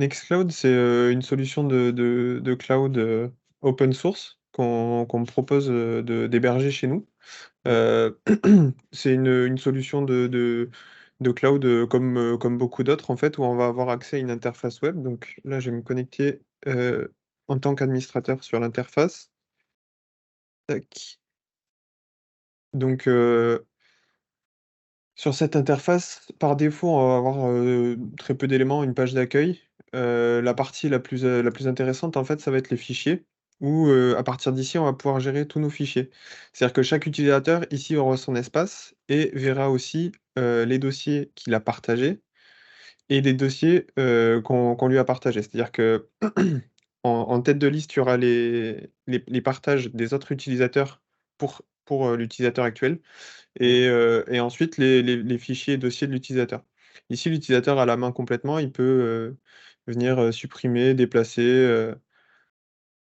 Nextcloud, c'est une solution de cloud open source qu'on me propose d'héberger chez nous. Euh, c'est une solution de cloud comme beaucoup d'autres, en fait, où on va avoir accès à une interface web. Donc là, je vais me connecter en tant qu'administrateur sur l'interface. Tac. Donc, sur cette interface, par défaut, on va avoir très peu d'éléments, une page d'accueil. La partie la plus intéressante, en fait, ça va être les fichiers, où à partir d'ici, on va pouvoir gérer tous nos fichiers. C'est-à-dire que chaque utilisateur, ici, aura son espace et verra aussi les dossiers qu'il a partagés et les dossiers qu'on lui a partagés. C'est-à-dire que en tête de liste, il y aura les partages des autres utilisateurs pour l'utilisateur actuel et ensuite les fichiers et dossiers de l'utilisateur. Ici, l'utilisateur a la main complètement, il peut, venir, supprimer, déplacer,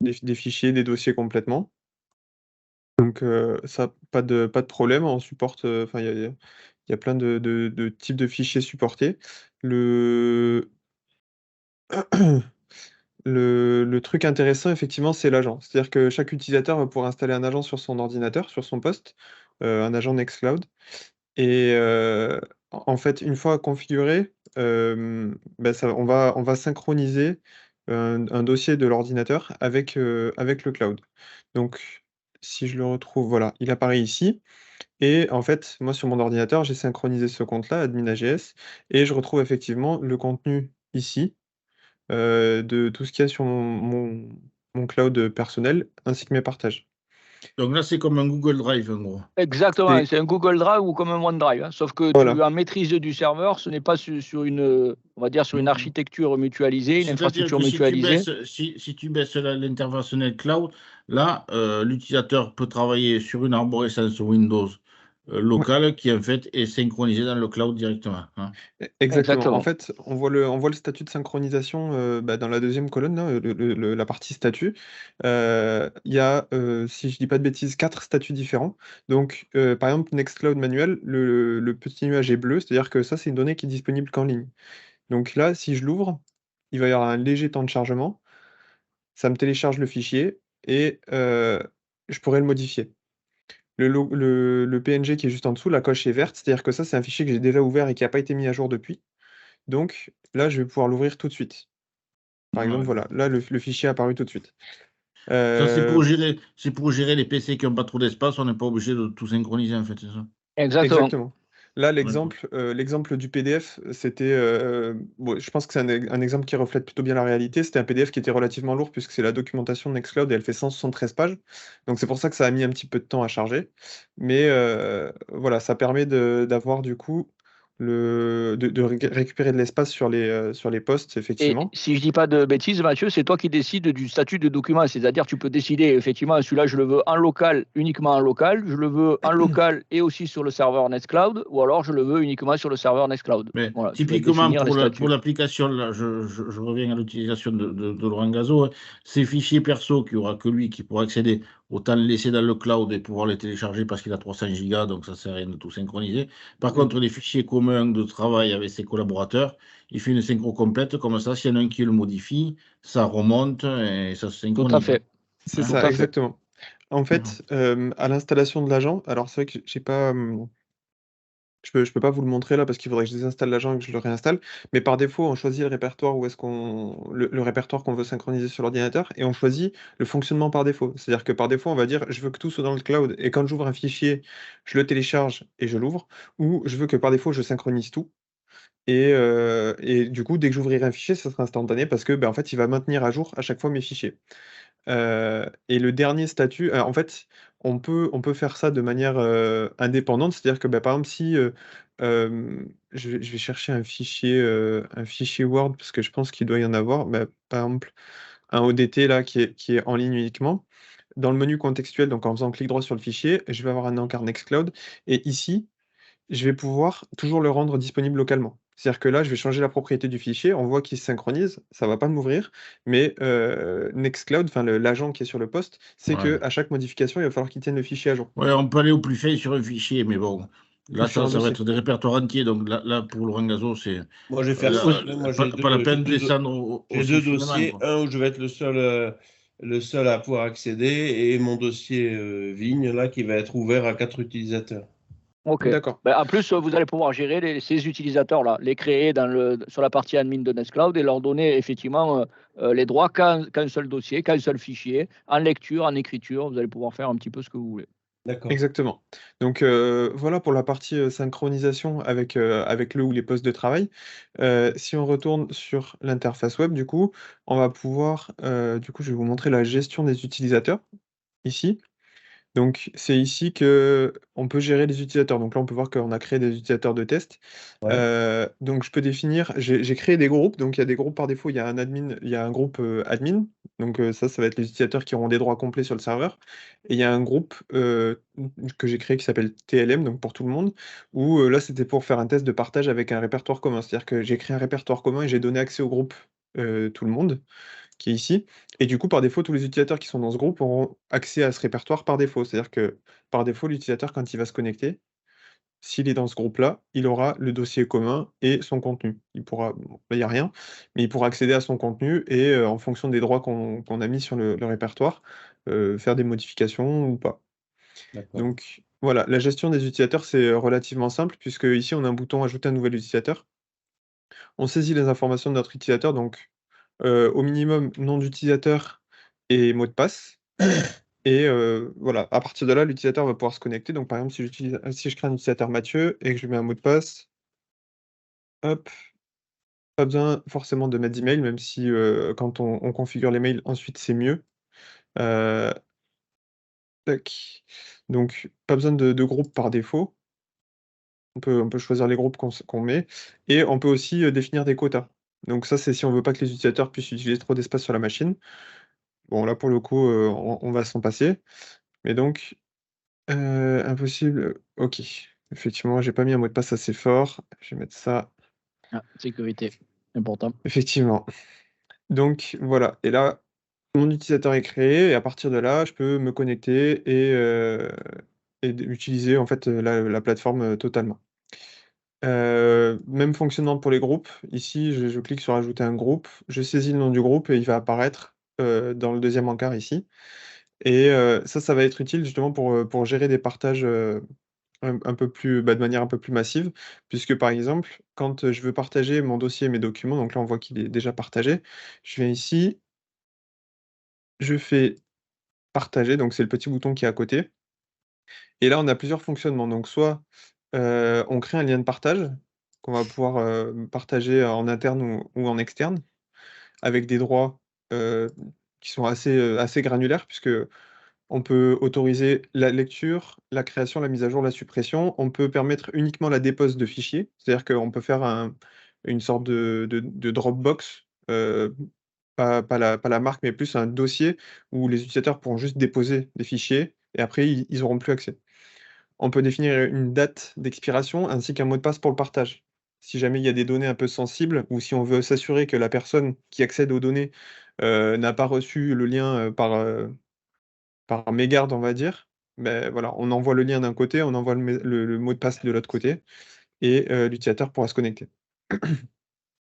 des fichiers, des dossiers complètement. Donc ça, pas de problème, on supporte, enfin, il y a plein de types de fichiers supportés. Le le truc intéressant, effectivement, c'est l'agent. C'est-à-dire que chaque utilisateur va pouvoir installer un agent sur son ordinateur, sur son poste, un agent Nextcloud. Et en fait, une fois configuré, bah, ça on va synchroniser un dossier de l'ordinateur avec le cloud. Donc si je le retrouve, voilà, il apparaît ici et en fait, moi sur mon ordinateur, j'ai synchronisé ce compte-là, admin AGS et je retrouve effectivement le contenu ici, de tout ce qu'il y a sur mon cloud personnel ainsi que mes partages. Donc là, c'est comme un Google Drive, en gros. Exactement, Et c'est un Google Drive ou comme un OneDrive, hein, sauf que tu voilà. as maîtrise du serveur, ce n'est pas sur une, on va dire, sur une architecture mutualisée, une C'est-à-dire infrastructure que mutualisée. si tu baisses l'interface cloud, là, l'utilisateur peut travailler sur une arborescence Windows locale qui, en fait, est synchronisée dans le cloud directement, hein. Exactement. En Exactement. fait, on voit le statut de synchronisation bah, dans la deuxième colonne, là, la partie statut. Il y a, si je dis pas de bêtises, quatre statuts différents. Donc, par exemple, Nextcloud manuel, le petit nuage est bleu, c'est-à-dire que ça, c'est une donnée qui est disponible qu'en ligne. Donc là, si je l'ouvre, il va y avoir un léger temps de chargement. Ça me télécharge le fichier et je pourrais le modifier. Le PNG qui est juste en dessous, la coche est verte, c'est-à-dire que ça, c'est un fichier que j'ai déjà ouvert et qui n'a pas été mis à jour depuis. Donc là, je vais pouvoir l'ouvrir tout de suite. Par exemple, Ouais. voilà, là, le fichier est apparu tout de suite. Ça, Euh, c'est pour gérer les PC qui n'ont pas trop d'espace, on n'est pas obligé de tout synchroniser, en fait, c'est ça? Exactement. Exactement. Là, D'accord. l'exemple du PDF, c'était, bon, je pense que c'est un exemple qui reflète plutôt bien la réalité. C'était un PDF qui était relativement lourd puisque c'est la documentation de Nextcloud et elle fait 173 pages. Donc c'est pour ça que ça a mis un petit peu de temps à charger. Mais voilà, ça permet d'avoir du coup de récupérer de l'espace sur les postes, Et effectivement. si je dis pas de bêtises, Mathieu, c'est toi qui décides du statut de document. C'est-à-dire, tu peux décider, effectivement, celui-là, je le veux en local, uniquement en local. Je le veux en local et aussi sur le serveur Nextcloud. Ou alors, je le veux uniquement sur le serveur Nextcloud. Mais Voilà, tu vas typiquement, définir les pour statuts. l'application, là, je reviens à l'utilisation de Laurent Gazo, hein. Ces fichiers perso qu'il n'y aura que lui qui pourra accéder, autant le laisser dans le cloud et pouvoir les télécharger parce qu'il a 300 gigas, donc ça ne sert à rien de tout synchroniser. Par Mm. contre, les fichiers communs de travail avec ses collaborateurs, il fait une synchro complète, comme ça, s'il y en a un qui le modifie, ça remonte et ça se Tout à synchronise, fait. C'est hein. Tout ça, à fait. exactement. En Voilà. fait, à l'installation de l'agent, alors c'est vrai que j'ai pas, je peux pas vous le montrer là parce qu'il faudrait que je désinstalle l'agent et que je le réinstalle. Mais par défaut, on choisit le répertoire où est-ce qu'on le répertoire qu'on veut synchroniser sur l'ordinateur et on choisit le fonctionnement par défaut. C'est-à-dire que par défaut, on va dire je veux que tout soit dans le cloud et quand j'ouvre un fichier, je le télécharge et je l'ouvre, ou je veux que par défaut je synchronise tout. Et du coup, dès que j'ouvrirai un fichier, ça sera instantané parce que ben, en fait, il va maintenir à jour à chaque fois mes fichiers. Et le dernier statut, en fait, on peut faire ça de manière, indépendante. C'est-à-dire que, bah, par exemple, si, je vais chercher un fichier Word parce que je pense qu'il doit y en avoir. Bah, par exemple, un ODT là qui est en ligne uniquement. Dans le menu contextuel, donc en faisant clic droit sur le fichier, je vais avoir un encart Nextcloud et ici, je vais pouvoir toujours le rendre disponible localement. C'est-à-dire que là, je vais changer la propriété du fichier, on voit qu'il se synchronise, ça va pas m'ouvrir, mais Nextcloud, enfin l'agent qui est sur le poste, c'est Ouais. que à chaque modification, il va falloir qu'il tienne le fichier à jour. Ouais, on peut aller au plus fait sur un fichier, mais bon. Là, sur ça, un ça va dossier. être des répertoires entiers. Donc là pour Laurent Gazo, c'est Moi, je vais faire là, simple. Moi, pas la peine de descendre j'ai aussi deux finement, dossiers. quoi. Un où je vais être le seul à pouvoir accéder et mon dossier Vigne, là, qui va être ouvert à 4 utilisateurs. Ok. D'accord. Ben, en plus, vous allez pouvoir gérer ces utilisateurs-là, les créer sur la partie admin de Nextcloud et leur donner effectivement les droits qu'un seul dossier, qu'un seul fichier, en lecture, en écriture. Vous allez pouvoir faire un petit peu ce que vous voulez. D'accord. Exactement. Donc voilà pour la partie synchronisation avec le ou les postes de travail. Si on retourne sur l'interface web, du coup, on va pouvoir, du coup, je vais vous montrer la gestion des utilisateurs ici. Donc, c'est ici que on peut gérer les utilisateurs. Donc là, on peut voir qu'on a créé des utilisateurs de test. Ouais. Donc je peux définir j'ai créé des groupes, donc il y a des groupes par défaut, il y a un admin, il y a un groupe, admin, donc ça va être les utilisateurs qui auront des droits complets sur le serveur et il y a un groupe, que j'ai créé qui s'appelle TLM, donc pour tout le monde, où, là, c'était pour faire un test de partage avec un répertoire commun. C'est-à-dire que j'ai créé un répertoire commun et j'ai donné accès au groupe, tout le monde qui est ici. Et du coup, par défaut, tous les utilisateurs qui sont dans ce groupe auront accès à ce répertoire par défaut. C'est-à-dire que, par défaut, l'utilisateur, quand il va se connecter, s'il est dans ce groupe-là, il aura le dossier commun et son contenu. Il pourra bon, là, il y a rien, mais il pourra accéder à son contenu et en fonction des droits qu'on a mis sur le répertoire, faire des modifications ou pas. D'accord. Donc voilà, la gestion des utilisateurs, c'est, relativement simple puisque ici, on a un bouton «Ajouter un nouvel utilisateur». On saisit les informations de notre utilisateur, donc au minimum nom d'utilisateur et mot de passe et voilà, à partir de là, l'utilisateur va pouvoir se connecter. Donc par exemple, si je crée un utilisateur Mathieu et que je lui mets un mot de passe, hop, pas besoin forcément de mettre d'email, même si, quand on configure les mails ensuite, c'est mieux. Heu, tac, donc pas besoin de groupe par défaut. On peut choisir les groupes qu'on met et on peut aussi, définir des quotas. Donc ça, c'est si on veut pas que les utilisateurs puissent utiliser trop d'espace sur la machine. Bon là, pour le coup, on va s'en passer. Mais donc, impossible, OK. Effectivement, j'ai pas mis un mot de passe assez fort. Je vais mettre ça, Ah, sécurité, important. effectivement. Donc voilà et là, mon utilisateur est créé et à partir de là, je peux me connecter et utiliser en fait, la plateforme, totalement. Même fonctionnement pour les groupes. Ici, je clique sur «Ajouter un groupe», je saisis le nom du groupe et il va apparaître, dans le deuxième encart ici et ça va être utile justement pour gérer des partages, un peu plus, de manière un peu plus massive. Puisque par exemple, quand, je veux partager mon dossier et mes documents, donc là, on voit qu'il est déjà partagé. Je viens ici, je fais «Partager», donc c'est le petit bouton qui est à côté et là, on a plusieurs fonctionnements. Donc soit, on crée un lien de partage qu'on va pouvoir, partager en interne ou en externe avec des droits, heu, qui sont assez granulaires puisque on peut autoriser la lecture, la création, la mise à jour, la suppression. On peut permettre uniquement la dépose de fichiers. C'est-à-dire qu'on peut faire une sorte de Dropbox, pas la marque, mais plus un dossier où les utilisateurs pourront juste déposer des fichiers et après ils auront plus accès. On peut définir une date d'expiration ainsi qu'un mot de passe pour le partage. Si jamais il y a des données un peu sensibles ou si on veut s'assurer que la personne qui accède aux données, n'a pas reçu le lien, par mégarde, on va dire, beh, voilà, on envoie le lien d'un côté, on envoie le mot de passe de l'autre côté et l'utilisateur pourra se connecter.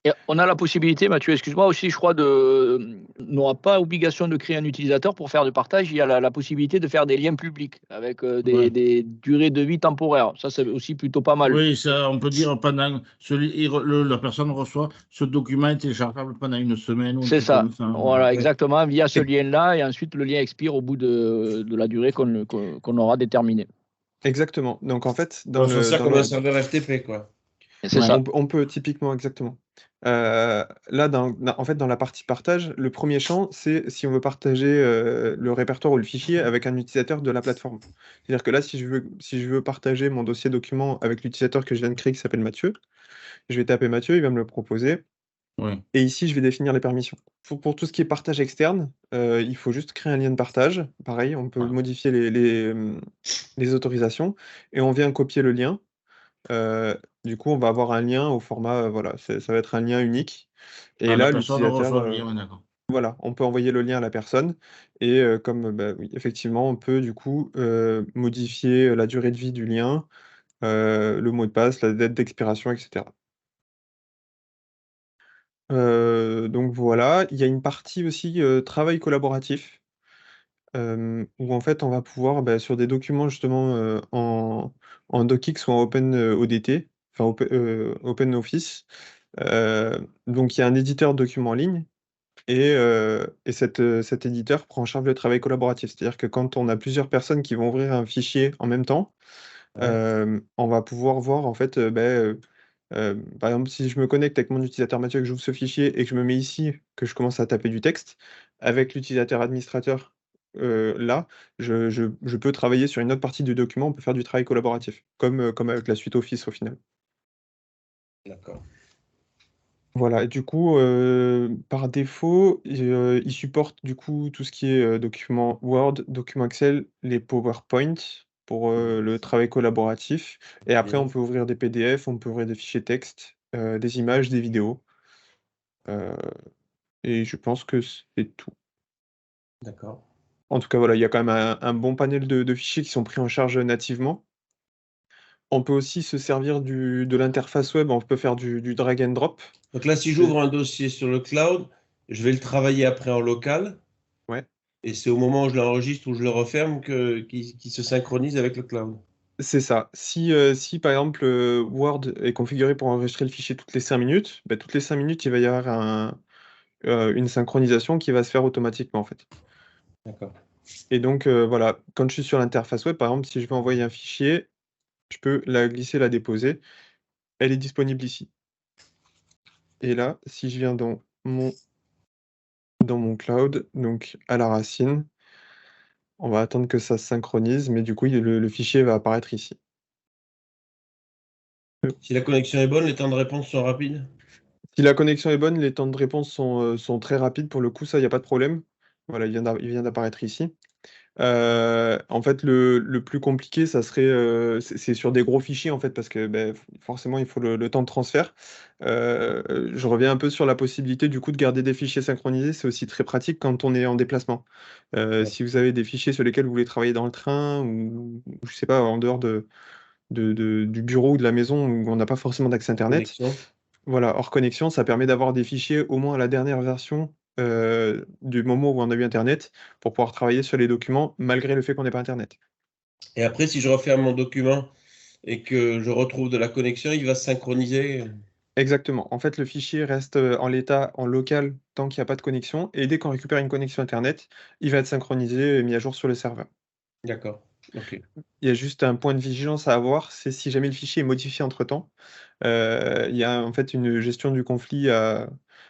Et on a la possibilité, Mathieu, excuse-moi aussi, je crois, n'aura pas obligation de créer un utilisateur pour faire du partage. Il y a la possibilité de faire des liens publics avec Ouais. des durées de vie temporaires. Ça, c'est aussi plutôt pas mal. Oui, ça, on peut dire pendant la personne reçoit ce document est téléchargeable pendant une semaine ou un C'est truc ça. comme ça. Voilà. Voilà, Ouais. exactement, via ce E lien-là. Et ensuite, le lien expire au bout de la durée qu'on aura déterminée. exactement. Donc en fait, On fait ça comme un serveur FTP, quoi. Et c'est Ouais. ça. on peut typiquement exactement. Là, en fait, dans la partie partage, le premier champ, c'est si on veut partager, le répertoire ou le fichier avec un utilisateur de la plateforme. C'est-à-dire que là, si je veux partager mon dossier document avec l'utilisateur que je viens de créer qui s'appelle Mathieu, je vais taper Mathieu, il va me le proposer. Ouais. Et ici, je vais définir les permissions. Pour tout ce qui est partage externe, il faut juste créer un lien de partage. Pareil, on peut Voilà. modifier les autorisations et on vient copier le lien. Heu, du coup, on va avoir un lien au format, voilà, ça va être un lien unique et Ah, la là, personne l'utilisateur, reçoit le lien, ouais, d'accord. voilà, on peut envoyer le lien à la personne et comme, oui, effectivement, on peut du coup, modifier, la durée de vie du lien, le mot de passe, la date d'expiration, etc. Donc voilà, il y a une partie aussi, travail collaboratif, où en fait on va pouvoir, sur des documents justement, en DocX ou en OpenODT, enfin OpenOffice, donc il y a un éditeur de documents en ligne et cet éditeur prend en charge le travail collaboratif. C'est-à-dire que quand on a plusieurs personnes qui vont ouvrir un fichier en même temps, Ouais. on va pouvoir voir en fait, par exemple, si je me connecte avec mon utilisateur Mathieu, que j'ouvre ce fichier et que je me mets ici, que je commence à taper du texte, avec l'utilisateur administrateur, là, je peux travailler sur une autre partie du document, on peut faire du travail collaboratif, comme avec la suite Office au final. D'accord. Voilà et du coup, par défaut, il supporte du coup tout ce qui est, document Word, document Excel, les PowerPoint pour, le travail collaboratif et après on Bien. peut ouvrir des PDF, on peut ouvrir des fichiers texte, des images, des vidéos, heu et je pense que c'est tout. D'accord. En tout cas, voilà, il y a quand même un bon panel de fichiers qui sont pris en charge, nativement. On peut aussi se servir de l'interface web, on peut faire du drag and drop. Donc là, si C'est j'ouvre un dossier sur le cloud, je vais le travailler après en local. Ouais. Et c'est au moment où je l'enregistre ou je le referme qu'il se synchronise avec le cloud. C'est ça. Si par exemple, Word est configuré pour enregistrer le fichier toutes les 5 minutes, toutes les 5 minutes, il va y avoir une synchronisation qui va se faire automatiquement, en fait. D'accord. Et donc, voilà, quand je suis sur l'interface web, par exemple, si je veux envoyer un fichier, je peux la glisser, la déposer. Elle est disponible ici. Et là, si je viens dans mon cloud, donc à la racine, on va attendre que ça se synchronise, mais du coup, le fichier va apparaître ici. Si la connexion est bonne, les temps de réponse sont rapides? Si la connexion est bonne, les temps de réponse sont très rapides. Pour le coup, ça, il y a pas de problème. Voilà, il vient d'apparaître ici. En fait, le plus compliqué, ça serait, c'est sur des gros fichiers, en fait, parce que, forcément, il faut le temps de transfert. Je reviens un peu sur la possibilité, du coup, de garder des fichiers synchronisés. C'est aussi très pratique quand on est en déplacement. Ouais. Si vous avez des fichiers sur lesquels vous voulez travailler dans le train ou je sais pas, en dehors du bureau ou de la maison où on n'a pas forcément d'accès internet. Connexion. Voilà, hors connexion, ça permet d'avoir des fichiers au moins à la dernière version, du moment où on a eu internet, pour pouvoir travailler sur les documents malgré le fait qu'on n'ait pas internet. Et après, si je referme mon document et que je retrouve de la connexion, il va se synchroniser. Exactement. En fait, le fichier reste, en l'état, en local, tant qu'il y a pas de connexion et dès qu'on récupère une connexion internet, il va être synchronisé et mis à jour sur le serveur. D'accord. OK. Il y a juste un point de vigilance à avoir, c'est si jamais le fichier est modifié entre-temps, il y a en fait une gestion du conflit à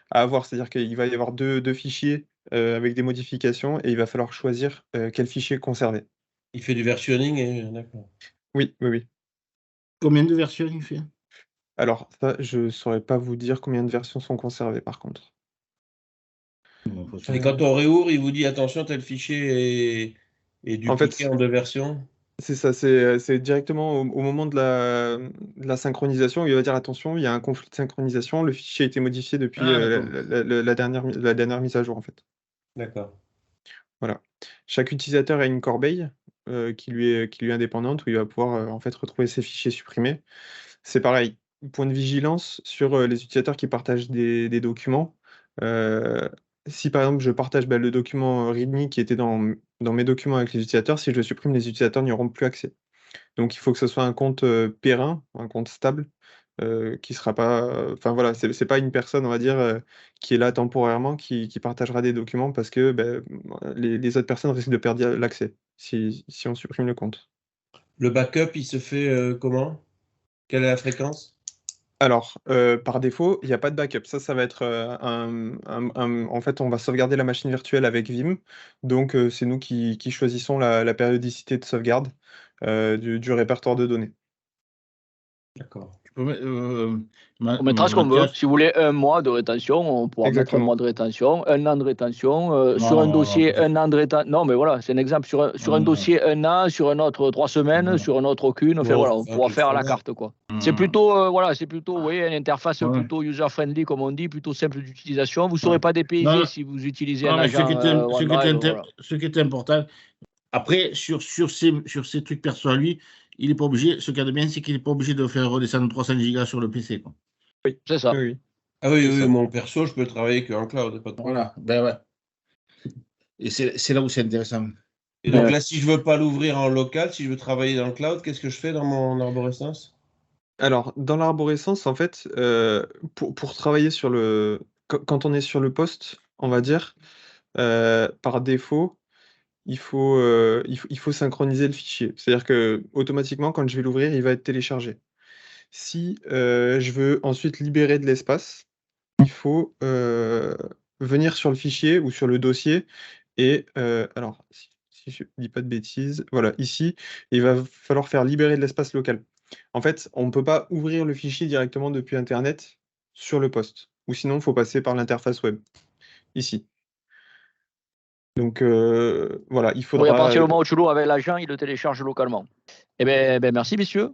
avoir. C'est-à-dire qu'il va y avoir deux fichiers, avec des modifications et il va falloir choisir, quel fichier conserver. Il fait du versionning et d'accord. Oui, oui, oui. Combien de versions il fait? Alors ça, je saurais pas vous dire combien de versions sont conservées par contre. Bon, de toute Et façon, quand on réouvre, il vous dit: «Attention, tel fichier est En dupliqué fait, en 2 versions». c'est ça, c'est directement au moment de la synchronisation, il va dire: «Attention, il y a un conflit de synchronisation, le fichier a été modifié depuis, ah d'accord. la dernière mise à jour», en fait. D'accord. Voilà. Chaque utilisateur a une corbeille, qui lui est indépendante, où il va pouvoir, en fait, retrouver ses fichiers supprimés. C'est pareil, point de vigilance sur, les utilisateurs qui partagent des documents. Heu, Si par exemple je partage, le document, README qui était dans mes documents avec les utilisateurs, si je le supprime, les utilisateurs n'y auront plus accès. Donc il faut que ce soit un compte, périn, un compte stable, qui sera pas, enfin voilà, c'est pas une personne, on va dire, qui est là temporairement, qui partagera des documents parce que, les autres personnes risquent de perdre l'accès, si on supprime le compte. Le backup, il se fait, comment? Quelle est la fréquence? Alors, par défaut, il y a pas de backup. Ça va être, en fait, on va sauvegarder la machine virtuelle avec Vim, donc c'est nous qui choisissons la périodicité de sauvegarde, du répertoire de données. D'accord. Tu peux mettre, On mettra ce qu'on veut. Mathias, Si vous voulez 1 mois de rétention, on pourra mettre 1 mois Exactement. de rétention, 1 an de rétention, non, sur un non, non, dossier 1 an de rétention. Non, mais voilà, c'est un exemple. Sur un non, non, dossier 1 an, sur un autre 3 semaines, non, sur un autre aucune. Enfin Bon, voilà, on un pourra truc faire à la standard. carte, quoi. C'est non. plutôt, voilà, c'est plutôt, vous voyez, une interface Ouais. plutôt user-friendly, comme on dit, plutôt simple d'utilisation. Vous ne Ouais. serez pas Non, dépaysé si vous utilisez un non, mais agent OneDrive, voilà. ce qui est important, après, sur ces trucs perso à lui, il n'est pas obligé. Ce qu'il y a de bien, c'est qu'il n'est pas obligé de faire redescendre 300 gigas sur le PC, quoi. Oui, c'est ça. Oui, oui. Ah oui, C'est oui, ça. mon perso, je peux travailler qu'en cloud, pas de problème. Voilà, ben ouais. Et c'est là où c'est intéressant. Et donc Ouais. là, si je veux pas l'ouvrir en local, si je veux travailler dans le cloud, qu'est-ce que je fais dans mon arborescence? Alors, dans l'arborescence, en fait, pour travailler sur quand on est sur le poste, on va dire, par défaut, il faut synchroniser le fichier. C'est-à-dire que automatiquement, quand je vais l'ouvrir, il va être téléchargé. Si je veux ensuite libérer de l'espace, il faut venir sur le fichier ou sur le dossier et alors, si je dis pas de bêtises, voilà, ici, il va falloir faire libérer de l'espace local. En fait, on ne peut pas ouvrir le fichier directement depuis internet sur le poste ou sinon il faut passer par l'interface web, ici. Donc voilà, il Oui, à faudra, partir du moment où tu l'ouvres avec l'agent, il le télécharge localement. Eh bien, merci, messieurs.